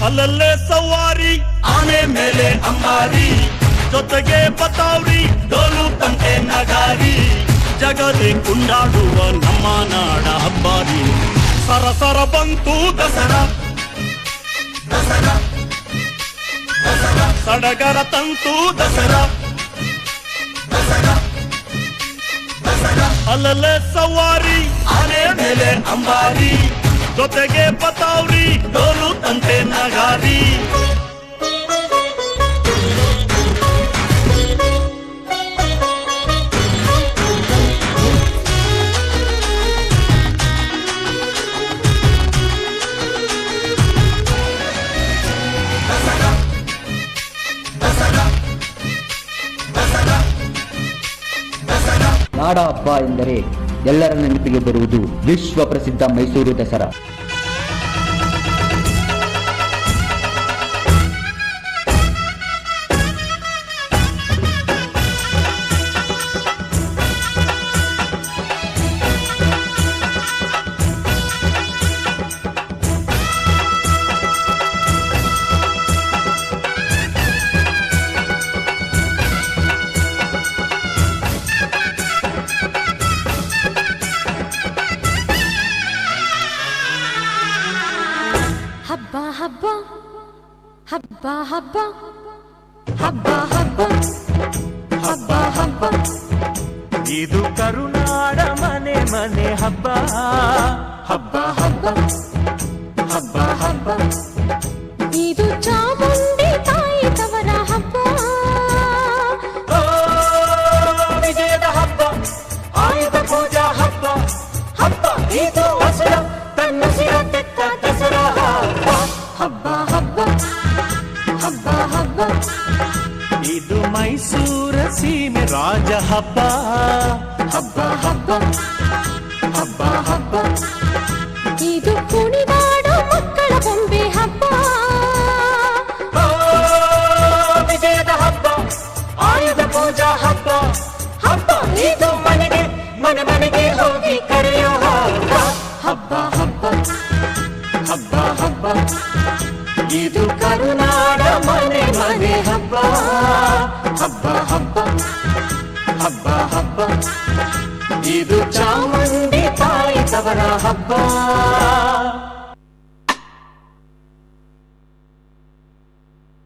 ಅಲ್ಲಲ್ಲೇ ಸವಾರಿ ಆನೆ ಮೇಲೆ ಅಂಬಾರಿ, ಜೊತೆಗೆ ಬತಾವ್ರಿ ಡೋಲು ತಂಟೆ ನಗಾರಿ, ಜಗದೇ ಕುಂಡಾಡುವ ನಮ್ಮ ನಾಡ ಹಬ್ಬಾರಿ. ಸರಸರ ಬಂತು ದಸರಾ, ದಸರಾ ದಸರಾ ಸಡಗರ ತಂತು ದಸರಾ, ದಸರಾ ದಸರಾ. ಅಲ್ಲಲ್ಲೇ ಸವಾರಿ ಆನೆ ಮೇಲೆ ಅಂಬಾರಿ, ಜೊತೆಗೆ ಬತಾವ್ರಿ ಡೋಲು ತಂಟೆ ನಗಾರಿ. ನಾಡ ಹಬ್ಬ ಎಂದರೆ ಎಲ್ಲರ ನೆನಪಿಗೆ ಬರುವುದು ವಿಶ್ವ ಪ್ರಸಿದ್ಧ ಮೈಸೂರು ದಸರಾ. ಹಬ್ಬ ಹಬ್ಬ ಹಬ್ಬ ಹಬ್ಬ ಹಬ್ಬ ಹಬ್ಬ ಹಬ್ಬ ಹಬ್ಬ, ಇದು ಕರುನಾಡ ಮನೆ ಮನೆ ಹಬ್ಬ. ಹಬ್ಬ ಹಬ್ಬ ಹಬ್ಬ ಹಬ್ಬ, ಇದು ಚಾಮುಂಡಿ ತಾಯಿ ತವರ ಹಬ್ಬ. ವಿಜಯದ ಹಬ್ಬ, ಆಯುಧ ಪೂಜಾ ಹಬ್ಬ. ಹಬ್ಬ ಇದು ದಸರ ತನ್ನ ಸಿರ ತೆತ್ತ ದಸರಾ ಹಬ್ಬ. ಹಬ್ಬ ಹಬ್ಬ ಹಬ್ಬ ಹಬ್ಬ, ಇದು ಮೈಸೂರ ಸೀಮೆ ರಾಜ ಹಬ್ಬ. ಹಬ್ಬ ಹಬ್ಬ ಹಬ್ಬ ಹಬ್ಬ, ಇದು ಕುಣಿದಾಡೋ ಮಕ್ಕಳ ಬೊಂಬೆ ಹಬ್ಬ. ವಿಜಯದ ಹಬ್ಬ, ಆಯುಧ ಪೂಜಾ ಹಬ್ಬ. ಹಬ್ಬ ಇದು ಮನೆಗೆ ಮನೆ ಮನೆಗೆ ಹೋಗಿ ಕರೆಯೋ ಹಬ್ಬ. ಹಬ್ಬ ಹಬ್ಬ ಹಬ್ಬ ಹಬ್ಬ, ಇದು ಕರುನಾಡ ಮನೆ ಮನೆ ಹಬ್ಬ. ಹಬ್ಬ ಹಬ್ಬ ಹಬ್ಬ ಹಬ್ಬ, ಇದು ಚಾಮುಂಡಿ ತಾಯಿ ತವರ ಹಬ್ಬ.